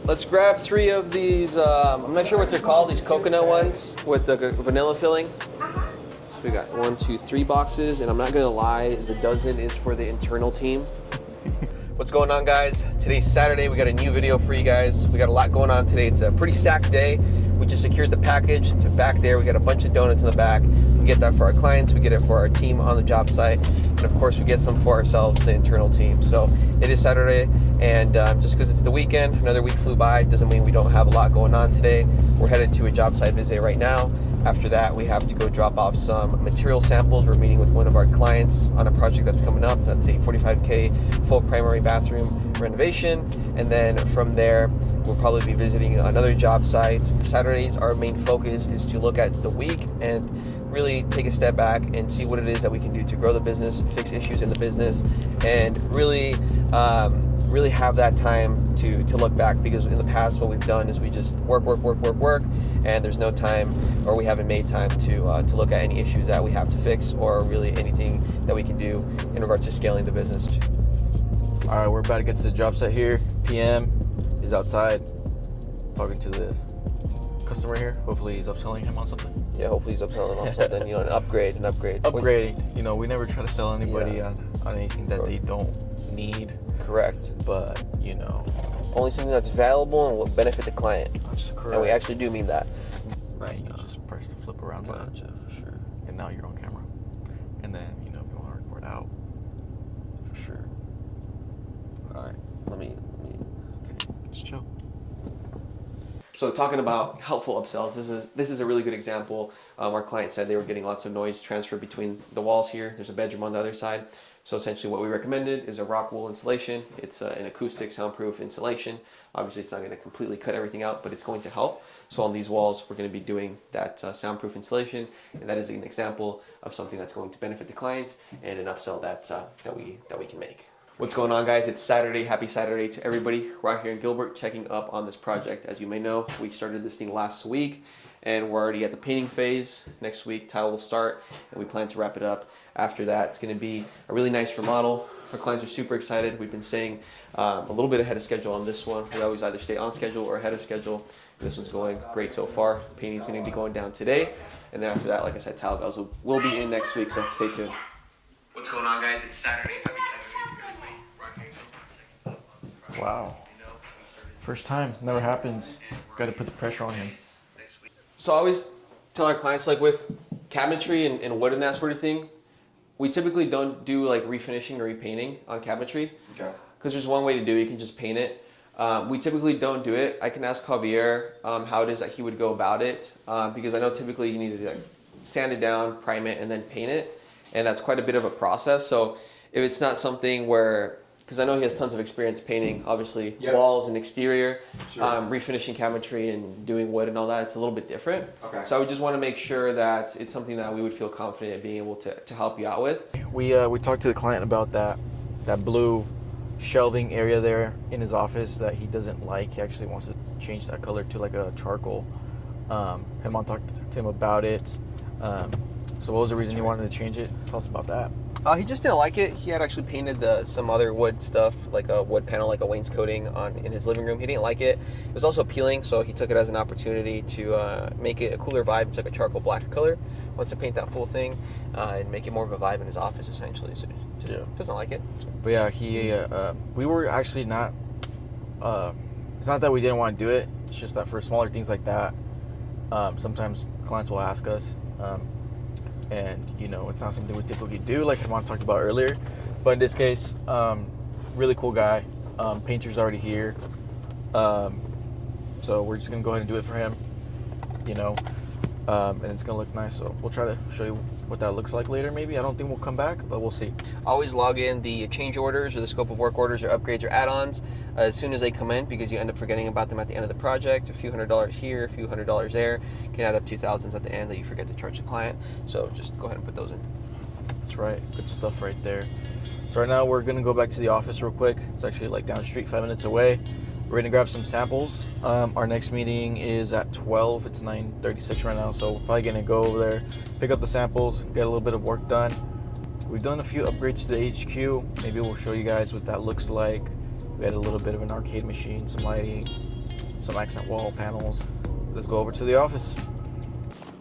Let's grab 3 of these, I'm not sure what they're called, these coconut ones with the vanilla filling. So we got 1, 2, 3 boxes, and I'm not gonna lie, the dozen is for the internal team. What's going on, guys? Today's Saturday, we got a new video for you guys. We got a lot going on today. It's a pretty stacked day. We just secured the package. It's back there. We got a bunch of donuts in the back. We get that for our clients. We get it for our team on the job site. And of course, we get some for ourselves, the internal team. So it is Saturday, and just because it's the weekend, another week flew by, doesn't mean we don't have a lot going on today. We're headed to a job site visit right now. After that, we have to go drop off some material samples. We're meeting with one of our clients on a project that's coming up. That's a $45K full primary bathroom renovation. And then from there, we'll probably be visiting another job site. Saturdays, our main focus is to look at the week and really take a step back and see what it is that we can do to grow the business, fix issues in the business, and really have that time to look back, because in the past what we've done is we just work, and there's no time, or we haven't made time to look at any issues that we have to fix, or really anything that we can do in regards to scaling the business. All right, we're about to get to the job site here. PM is outside talking to the customer here. Hopefully he's upselling him on something. Yeah, hopefully he's upselling on something, an upgrade. Upgrade, we never try to sell anybody on anything that they don't need. Correct. But, only something that's valuable and will benefit the client. That's correct. And we actually do mean that. Right, you just press the flip around button. Gotcha, for sure. And now you're on camera. And then, if you want to record out. For sure. All right, let me, okay. Just chill. So talking about helpful upsells, this is a really good example. Our client said they were getting lots of noise transfer between the walls here. There's a bedroom on the other side. So essentially what we recommended is a rock wool insulation. It's an acoustic soundproof insulation. Obviously it's not going to completely cut everything out, but it's going to help. So on these walls, we're going to be doing that soundproof insulation. And that is an example of something that's going to benefit the client and an upsell that we can make. What's going on, guys? It's Saturday. Happy Saturday to everybody. We're out here in Gilbert checking up on this project. As you may know, we started this thing last week and we're already at the painting phase. Next week, tile will start and we plan to wrap it up. After that, it's going to be a really nice remodel. Our clients are super excited. We've been staying a little bit ahead of schedule on this one. We always either stay on schedule or ahead of schedule. This one's going great so far. Painting's going to be going down today. And then after that, like I said, tile valves will be in next week, so stay tuned. What's going on, guys? It's Saturday. Happy Saturday. Wow. First time, never happens. Got to put the pressure on him. So I always tell our clients, like with cabinetry and wood and that sort of thing, we typically don't do like refinishing or repainting on cabinetry. Okay. Because there's one way to do it, you can just paint it. We typically don't do it. I can ask Javier how it is that he would go about it, because I know typically you need to like sand it down, prime it, and then paint it. And that's quite a bit of a process. So if it's not something where, because I know he has tons of experience painting, obviously, walls and exterior, refinishing cabinetry and doing wood and all that, it's a little bit different. Okay. So I would just want to make sure that it's something that we would feel confident in being able to help you out with. We talked to the client about that blue shelving area there in his office that he doesn't like. He actually wants to change that color to like a charcoal. Hemon talked to him about it. So what was the reason you wanted to change it? Tell us about that. He just didn't like it. He had actually painted some other wood stuff, like a wood panel, like a wainscoting in his living room. He didn't like it. It was also peeling, so he took it as an opportunity to make it a cooler vibe. It's like a charcoal black color. Wants to paint that full thing and make it more of a vibe in his office, essentially. So he just doesn't like it. But yeah, we were actually not. It's not that we didn't want to do it. It's just that for smaller things like that, sometimes clients will ask us. And it's not something we typically do, like Herman talked about earlier. But in this case, really cool guy. Painter's already here, so we're just gonna go ahead and do it for him. And it's gonna look nice. So we'll try to show you what that looks like later. Maybe I don't think we'll come back, but we'll see. Always log in the change orders or the scope of work orders or upgrades or add-ons as soon as they come in, because you end up forgetting about them at the end of the project. A few $100s here, a few $100s there can add up to thousands at the end that you forget to charge the client. So just go ahead and put those in. That's right. Good stuff right there. So right now we're gonna go back to the office real quick. It's actually like down the street, 5 minutes away. We're gonna grab some samples. Our next meeting is at 12. It's 9:36 right now, so we're probably gonna go over there, pick up the samples, get a little bit of work done. We've done a few upgrades to the HQ. Maybe we'll show you guys what that looks like. We had a little bit of an arcade machine, some lighting, some accent wall panels. Let's go over to the office.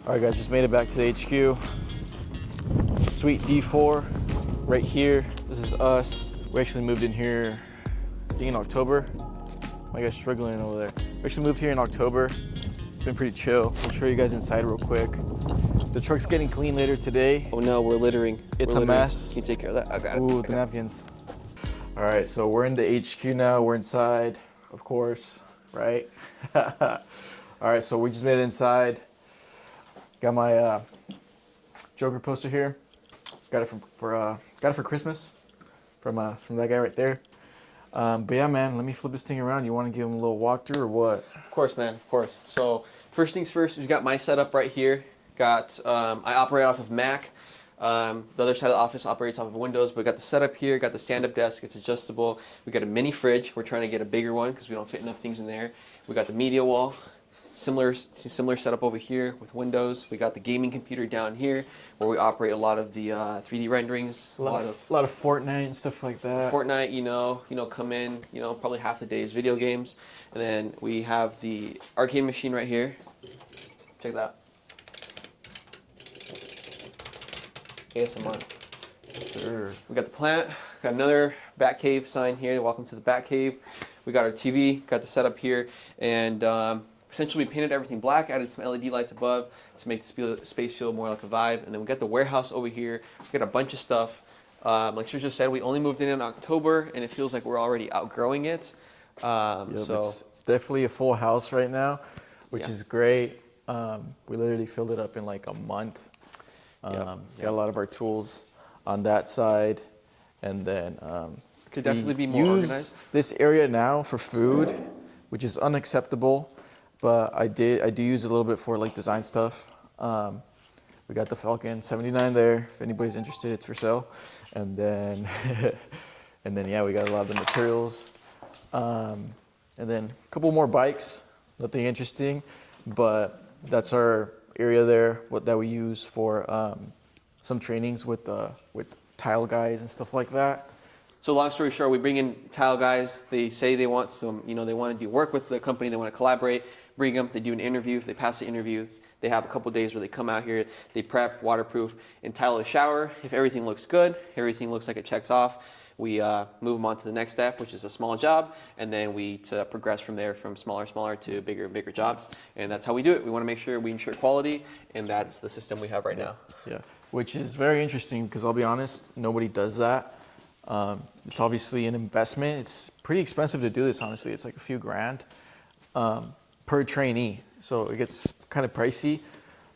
All right, guys, just made it back to the HQ. Suite D4 right here. This is us. We actually moved in here, I think in October. My guy's struggling over there. We actually moved here in October. It's been pretty chill. I'll show you guys inside real quick. The truck's getting clean later today. Oh no, we're littering. It's We're a littering. mess. Can you take care of that? I got it. Ooh, the napkins. All right, so we're in the HQ now. We're inside, of course, right? All right, so we just made it inside. Got my Joker poster here. Got it for Christmas from that guy right there. But yeah, man, let me flip this thing around. You want to give him a little walkthrough or what? Of course, man, of course. So first things first, we've got my setup right here. Got I operate off of Mac. The other side of the office operates off of Windows, but we got the setup here, got the stand-up desk, it's adjustable. We got a mini fridge. We're trying to get a bigger one because we don't fit enough things in there. We got the media wall. Similar setup over here with Windows. We got the gaming computer down here where we operate a lot of the 3D renderings. A lot of Fortnite and stuff like that. Fortnite, come in, probably half the day is video games. And then we have the arcade machine right here. Check that out. ASMR. Sure. We got the plant, got another Batcave sign here. Welcome to the Batcave. We got our TV, got the setup here, and essentially we painted everything black, added some LED lights above to make the space feel more like a vibe. And then we got the warehouse over here. We got a bunch of stuff. Like Sergio said, we only moved in October, and it feels like we're already outgrowing it. So it's definitely a full house right now, which Yeah. is great. We literally filled it up in like a month. Got a lot of our tools on that side, and then could definitely be more use organized. this area now for food, which is unacceptable. But I do use it a little bit for like design stuff. We got the Falcon 79 there. If anybody's interested, it's for sale. And then, yeah, we got a lot of the materials. And then a couple more bikes. Nothing interesting, but that's our area there. That we use for some trainings with tile guys and stuff like that. So long story short, we bring in tile guys. They say they want they want to do work with the company. They want to collaborate. Bring them. They do an interview. If they pass the interview, they have a couple days where they come out here. They prep, waterproof, and tile a shower. If everything looks good, everything looks like it checks off, we move them on to the next step, which is a small job, and then we progress from there from smaller to bigger and bigger jobs. And that's how we do it. We want to make sure we ensure quality, and that's the system we have right now. Yeah, which is very interesting because I'll be honest, nobody does that. It's obviously an investment. It's pretty expensive to do this, honestly. It's like a few grand per trainee. So it gets kind of pricey.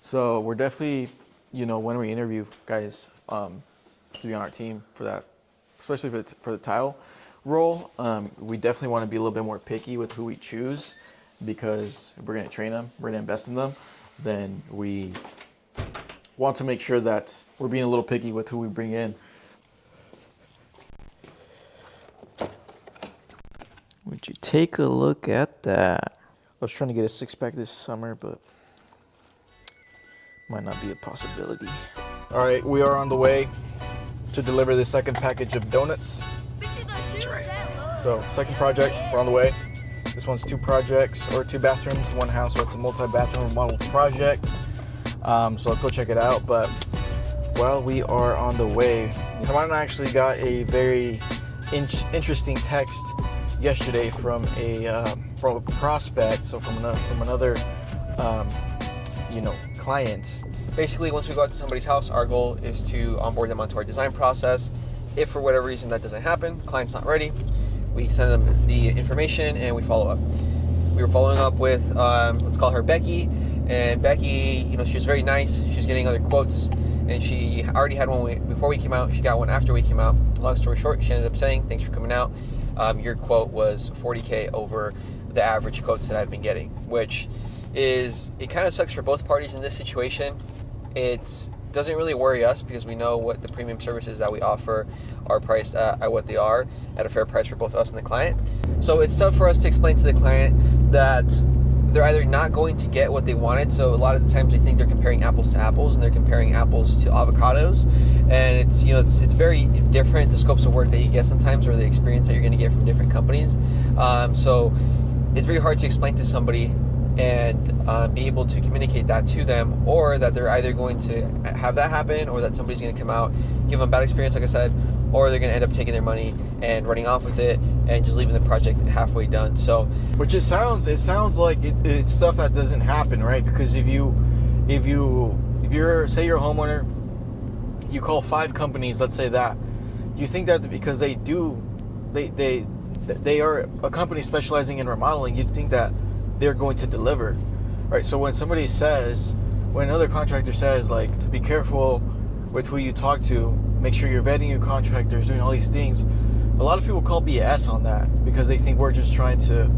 So we're definitely, when we interview guys to be on our team for that, especially for the tile role, we definitely want to be a little bit more picky with who we choose, because if we're going to train them, we're going to invest in them, then we want to make sure that we're being a little picky with who we bring in. Would you take a look at that? I was trying to get a six-pack this summer, but might not be a possibility. All right, we are on the way to deliver the second package of donuts. That's right. So, second project, we're on the way. This one's 2 projects, or 2 bathrooms, 1 house, so it's a multi-bathroom remodel project. So let's go check it out. But while we are on the way, Hermano actually got a very interesting text yesterday from a prospect, so from another client. Basically, once we go out to somebody's house, our goal is to onboard them onto our design process. If for whatever reason that doesn't happen, client's not ready, we send them the information and we follow up. We were following up with, let's call her Becky, and Becky, she was very nice. She was getting other quotes, and she already had one before we came out. She got one after we came out. Long story short, she ended up saying, "Thanks for coming out. Your quote was $40K over the average quotes that I've been getting," which is, it kind of sucks for both parties in this situation. It doesn't really worry us because we know what the premium services that we offer are priced at what they are, at a fair price for both us and the client. So it's tough for us to explain to the client that they're either not going to get what they wanted. So a lot of the times they think they're comparing apples to apples, and they're comparing apples to avocados, and it's very different, the scopes of work that you get sometimes, or the experience that you're going to get from different companies. So it's very hard to explain to somebody and be able to communicate that to them, or that they're either going to have that happen, or that somebody's going to come out, give them a bad experience, like I said, or they're going to end up taking their money and running off with it and just leaving the project halfway done. So, which it sounds like it's stuff that doesn't happen, right? Because if you're say you're a homeowner, you call 5 companies, let's say that, you think that because they are a company specializing in remodeling, you think that they're going to deliver, right? So when another contractor says, like, to be careful with who you talk to, make sure you're vetting your contractors, doing all these things, a lot of people call BS on that because they think we're just trying to,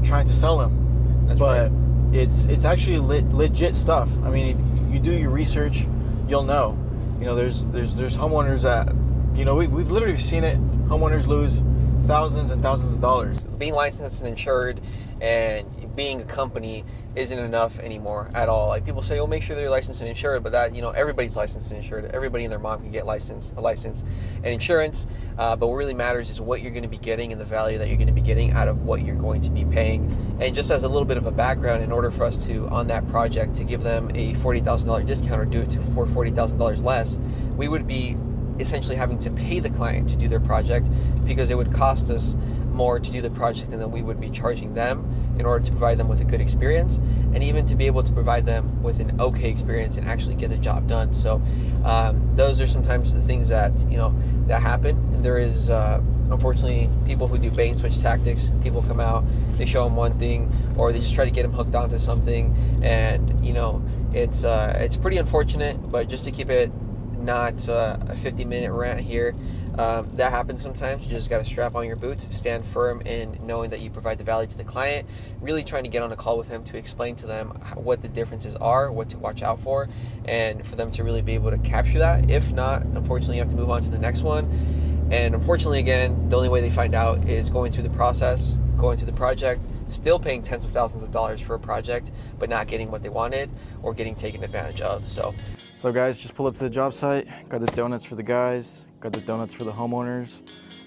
trying to sell them. That's but right. It's actually legit stuff. I mean, if you do your research, you'll know. There's homeowners that, we've literally seen it. Homeowners lose thousands and thousands of dollars. Being licensed and insured and being a company isn't enough anymore at all. Like, people say, oh, make sure they're licensed and insured, but that, everybody's licensed and insured. Everybody and their mom can get a license and insurance. But what really matters is what you're going to be getting and the value that you're going to be getting out of what you're going to be paying. And just as a little bit of a background, in order for us to, on that project, to give them a $40,000 discount or do it for $40,000 less, we would be essentially having to pay the client to do their project, because it would cost us more to do the project than we would be charging them in order to provide them with a good experience, and even to be able to provide them with an okay experience and actually get the job done. So those are sometimes the things that that happen. And there is unfortunately people who do bait and switch tactics. People come out, they show them one thing, or they just try to get them hooked onto something, and it's pretty unfortunate. But just to keep it not a 50-minute rant here, that happens sometimes. You just got to strap on your boots, stand firm in knowing that you provide the value to the client, really trying to get on a call with them to explain to them what the differences are, what to watch out for, and for them to really be able to capture that. If not, unfortunately, you have to move on to the next one. And unfortunately, again, the only way they find out is going through the process, going through the project, still paying tens of thousands of dollars for a project, but not getting what they wanted or getting taken advantage of. So guys, just pull up to the job site, got the donuts for the guys, got the donuts for the homeowners.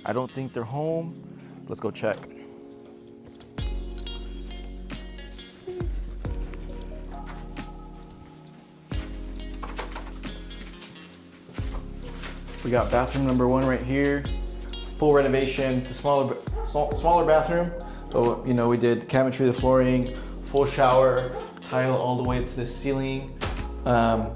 I don't think they're home. Let's go check. We got bathroom number 1 right here. Full renovation. It's a smaller bathroom. So, we did cabinetry, the flooring, full shower, tile all the way to the ceiling.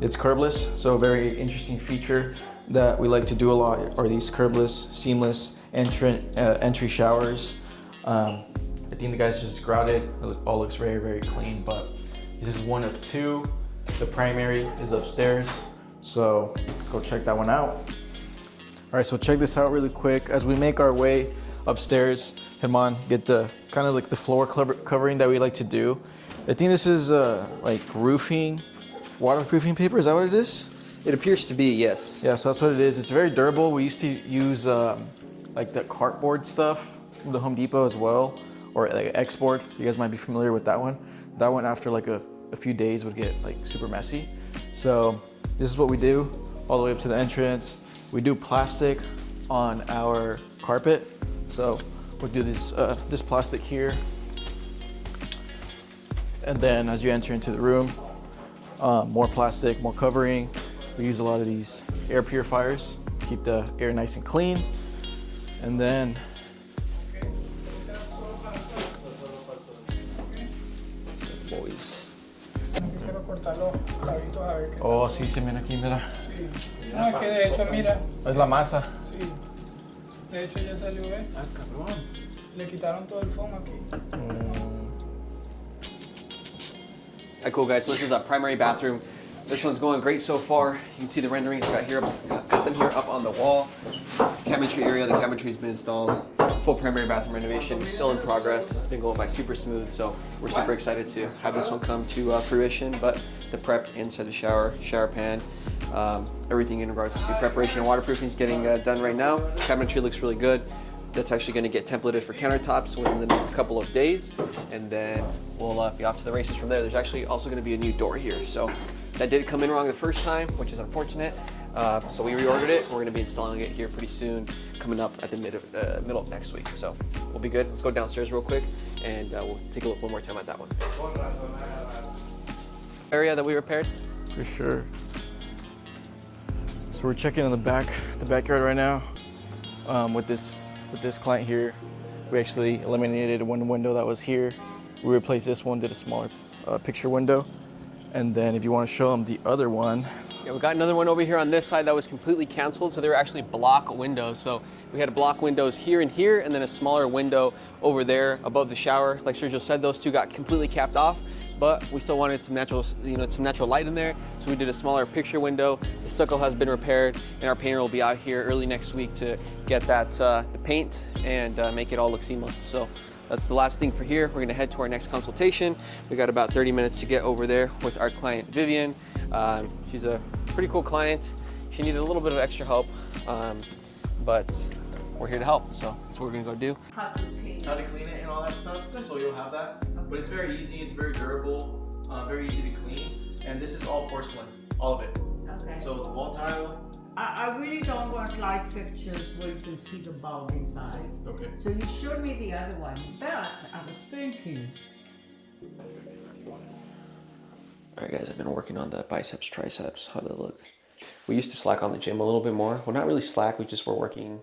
It's curbless, so a very interesting feature that we like to do a lot are these curbless, seamless entry showers. I think the guys just grouted. It all looks very, very clean, but this is one of 2. The primary is upstairs, so let's go check that one out. All right, so check this out really quick. As we make our way upstairs, Herman, get the kind of like the floor covering that we like to do. I think this is like roofing, waterproofing paper. Is that what it is? It appears to be, yes. Yeah, so that's what it is. It's very durable. We used to use like the cardboard stuff from the Home Depot as well, or like export. You guys might be familiar with that one. That one, after like a few days, would get like super messy. So this is what we do all the way up to the entrance. We do plastic on our carpet. So we'll do this plastic here. And then as you enter into the room, more plastic, more covering. We use a lot of these air purifiers to keep the air nice and clean. And then boys. Oh, sí, se viene aquí, mira. No, es que de hecho, mira. Es la masa. Sí. De hecho, ya salió, ¿ves? Ah, cabrón. Le quitaron todo el foam aquí. Alright, cool guys, so this is a primary bathroom. This one's going great so far. You can see the renderings got them here up on the wall. Cabinetry area, the cabinetry's been installed. Full primary bathroom renovation, still in progress. It's been going by super smooth, so we're super excited to have this one come to fruition. But the prep inside the shower pan, everything in regards to preparation and waterproofing is getting done right now. Cabinetry looks really good. That's actually going to get templated for countertops within the next couple of days, and then we'll be off to the races from there. There's actually also going to be a new door here, so that did come in wrong the first time, which is unfortunate, So we reordered it. We're going to be installing it here pretty soon, coming up at the middle of next week. So we'll be good. Let's go downstairs real quick, and we'll take a look one more time at that one. Area that we repaired? For sure. So we're checking on the backyard right now. With this client here, we actually eliminated one window that was here. We replaced this one, did a smaller picture window. And then if you want to show them the other one. Yeah, we got another one over here on this side that was completely canceled. So they were actually block windows. So we had block windows here and here, and then a smaller window over there above the shower. Like Sergio said, those two got completely capped off, but we still wanted some natural, some natural light in there. So we did a smaller picture window. The stucco has been repaired, and our painter will be out here early next week to get that the paint and make it all look seamless. So that's the last thing for here. We're gonna head to our next consultation. We got about 30 minutes to get over there with our client, Vivian. She's a pretty cool client. She needed a little bit of extra help, but we're here to help. So that's what we're gonna go do. How to clean it and all that stuff, so you'll have that. But it's very easy, it's very durable, very easy to clean. And this is all porcelain, all of it. Okay. So the wall tile. I really don't want light fixtures where you can see the bulb inside. Okay. So you showed me the other one, but I was thinking. All right, guys, I've been working on the biceps, triceps. How do they look? We used to slack on the gym a little bit more. Well, not really slack. We just were working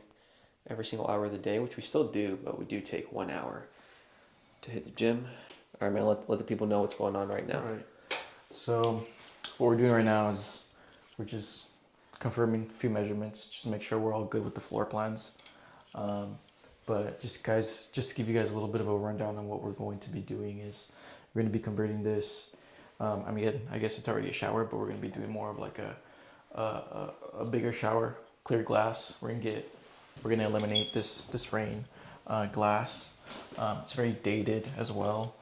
every single hour of the day, which we still do, but we do take 1 hour to hit the gym. All right, man, let the people know what's going on right now. All right. So what we're doing right now is we're just confirming a few measurements, just to make sure we're all good with the floor plans. But just to give you guys a little bit of a rundown on what we're going to be doing is we're going to be converting this. I mean, I guess it's already a shower, but we're going to be doing more of like a bigger shower, clear glass. We're going to eliminate this rain glass. It's very dated as well.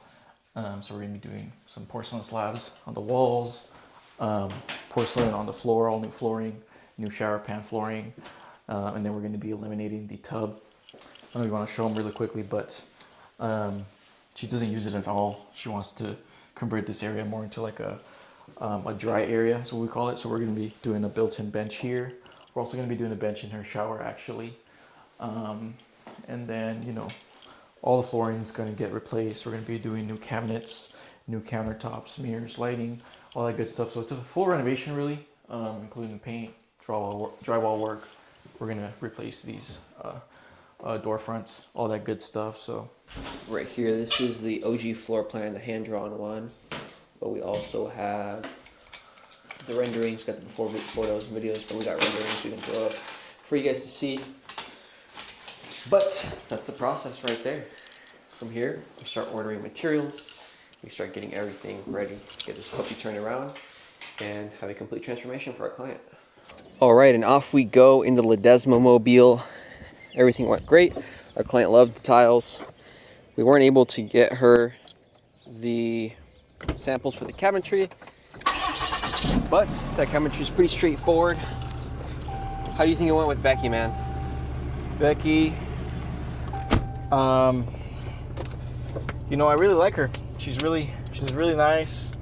So we're going to be doing some porcelain slabs on the walls, porcelain on the floor, all new flooring, new shower pan flooring, and then we're going to be eliminating the tub. I don't know if you want to show them really quickly, but she doesn't use it at all. She wants to convert this area more into like a dry area, is what we call it. So we're going to be doing a built-in bench here. We're also going to be doing a bench in her shower, actually. And then, all the flooring is going to get replaced. We're going to be doing new cabinets, new countertops, mirrors, lighting, all that good stuff. So it's a full renovation, really, including paint, drywall work. We're going to replace these door fronts, all that good stuff. So Right here, this is the OG floor plan, the hand-drawn one. But we also have the renderings, got the before photos and videos, but we got renderings we can throw up for you guys to see. But that's the process right there. From here, we start ordering materials. We start getting everything ready to get this puppy turned around and have a complete transformation for our client. All right, and off we go in the Ledesma mobile. Everything went great. Our client loved the tiles. We weren't able to get her the samples for the cabinetry, but that cabinetry is pretty straightforward. How do you think it went with Becky, man? Becky, I really like her. She's really nice.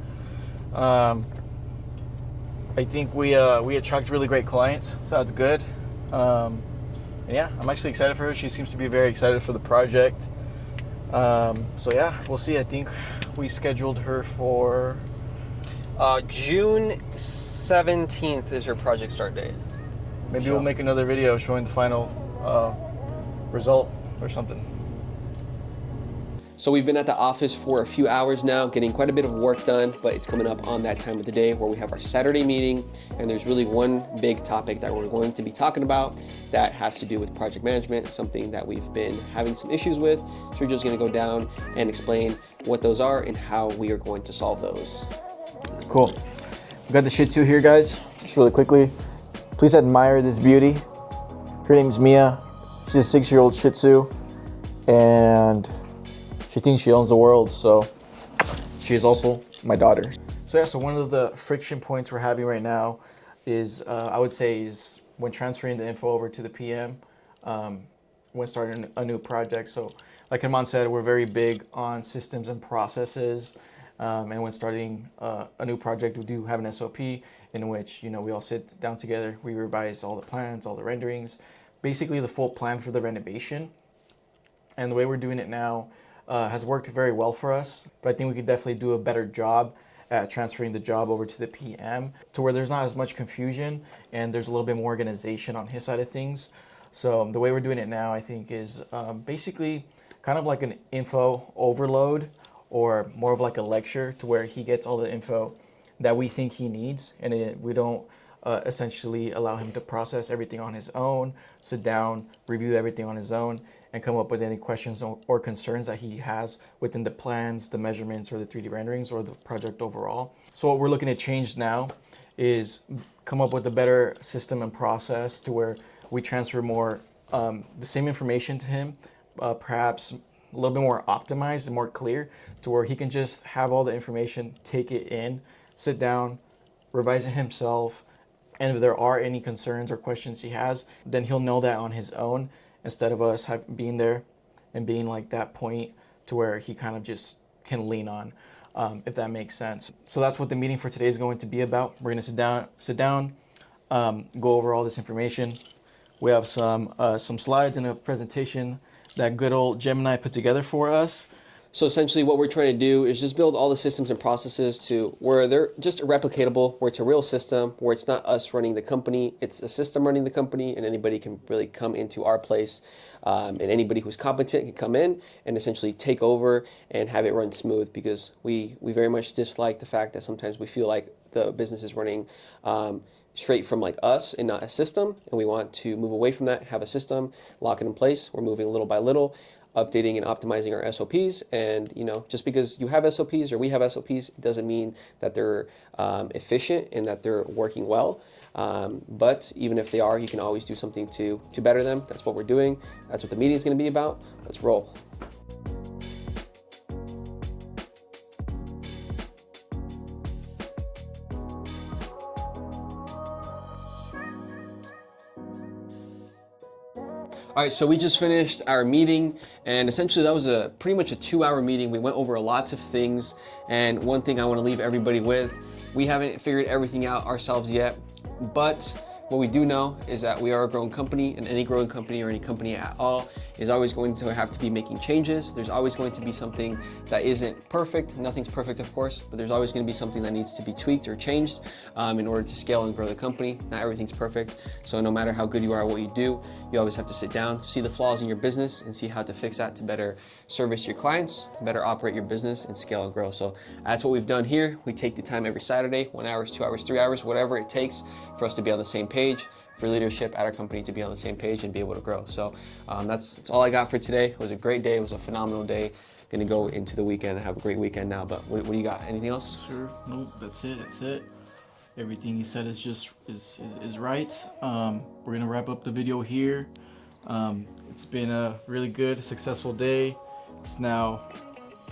I think we attract really great clients, so that's good. And yeah, I'm actually excited for her. She seems to be very excited for the project. So yeah, we'll see. I think we scheduled her for June 17th is her project start date. maybe we'll make another video showing the final result or something. So we've been at the office for a few hours now, getting quite a bit of work done, but it's coming up on that time of the day where we have our Saturday meeting, and there's really one big topic that we're going to be talking about that has to do with project management, something that we've been having some issues with. Sergio's gonna go down and explain what those are and how we are going to solve those. Cool. We got the Shih Tzu here, guys. Just really quickly, please admire this beauty. Her name's Mia. She's a 6-year-old Shih Tzu, and she thinks she owns the world, so she is also my daughter. So yeah, so one of the friction points we're having right now is, I would say, is when transferring the info over to the PM, when starting a new project. So like Herman said, we're very big on systems and processes. And when starting a new project, we do have an SOP. in which, you know, we all sit down together, we revise all the plans, all the renderings, basically the full plan for the renovation. And the way we're doing it now has worked very well for us, but I think we could definitely do a better job at transferring the job over to the PM to where there's not as much confusion and there's a little bit more organization on his side of things. So the way we're doing it now, I think, is basically kind of like an info overload, or more of like a lecture, to where he gets all the info that we think he needs, and we don't essentially allow him to process everything on his own, sit down, review everything on his own, and come up with any questions or concerns that he has within the plans, the measurements, or the 3D renderings, or the project overall. So what we're looking to change now is come up with a better system and process to where we transfer more the same information to him, perhaps a little bit more optimized and more clear, to where he can just have all the information, take it in, sit down, revise it himself, and if there are any concerns or questions he has, then he'll know that on his own, instead of us being there and being like that point to where he kind of just can lean on, if that makes sense. So that's what the meeting for today is going to be about. We're going to sit down, go over all this information. We have some slides and a presentation that good old Gemini put together for us. So essentially what we're trying to do is just build all the systems and processes to where they're just replicatable, where it's a real system, where it's not us running the company, it's a system running the company, and anybody can really come into our place, and anybody who's competent can come in and essentially take over and have it run smooth, because we very much dislike the fact that sometimes we feel like the business is running straight from like us and not a system, and we want to move away from that, have a system, lock it in place. We're moving little by little, updating and optimizing our SOPs. And you know, just because you have SOPs or we have SOPs, it doesn't mean that they're efficient and that they're working well. But even if they are, you can always do something to better them. That's what we're doing. That's what the meeting is going to be about. Let's roll. All right, so we just finished our meeting, and essentially that was pretty much a 2-hour meeting. We went over lots of things, and one thing I want to leave everybody with, we haven't figured everything out ourselves yet, but what we do know is that we are a growing company, and any growing company or any company at all is always going to have to be making changes. There's always going to be something that isn't perfect. Nothing's perfect, of course, but there's always going to be something that needs to be tweaked or changed in order to scale and grow the company. Not everything's perfect, so no matter how good you are at what you do, you always have to sit down, see the flaws in your business, and see how to fix that to better service your clients, better operate your business, and scale and grow. So that's what we've done here. We take the time every Saturday, 1 hour, 2 hours, 3 hours, whatever it takes for us to be on the same page, for leadership at our company to be on the same page and be able to grow. So that's all I got for today. It was a great day. It was a phenomenal day. Gonna go into the weekend and have a great weekend now. But what do you got? Anything else? Sure. Nope. That's it. Everything you said is right. We're gonna wrap up the video here. It's been a really good, successful day. It's now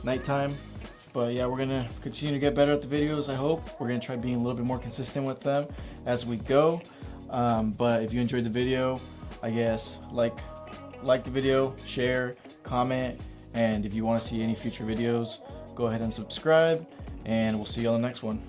nighttime, but yeah, we're gonna continue to get better at the videos. I hope we're gonna try being a little bit more consistent with them as we go. But if you enjoyed the video, I guess like the video, share, comment, and if you want to see any future videos, go ahead and subscribe, and we'll see you on the next one.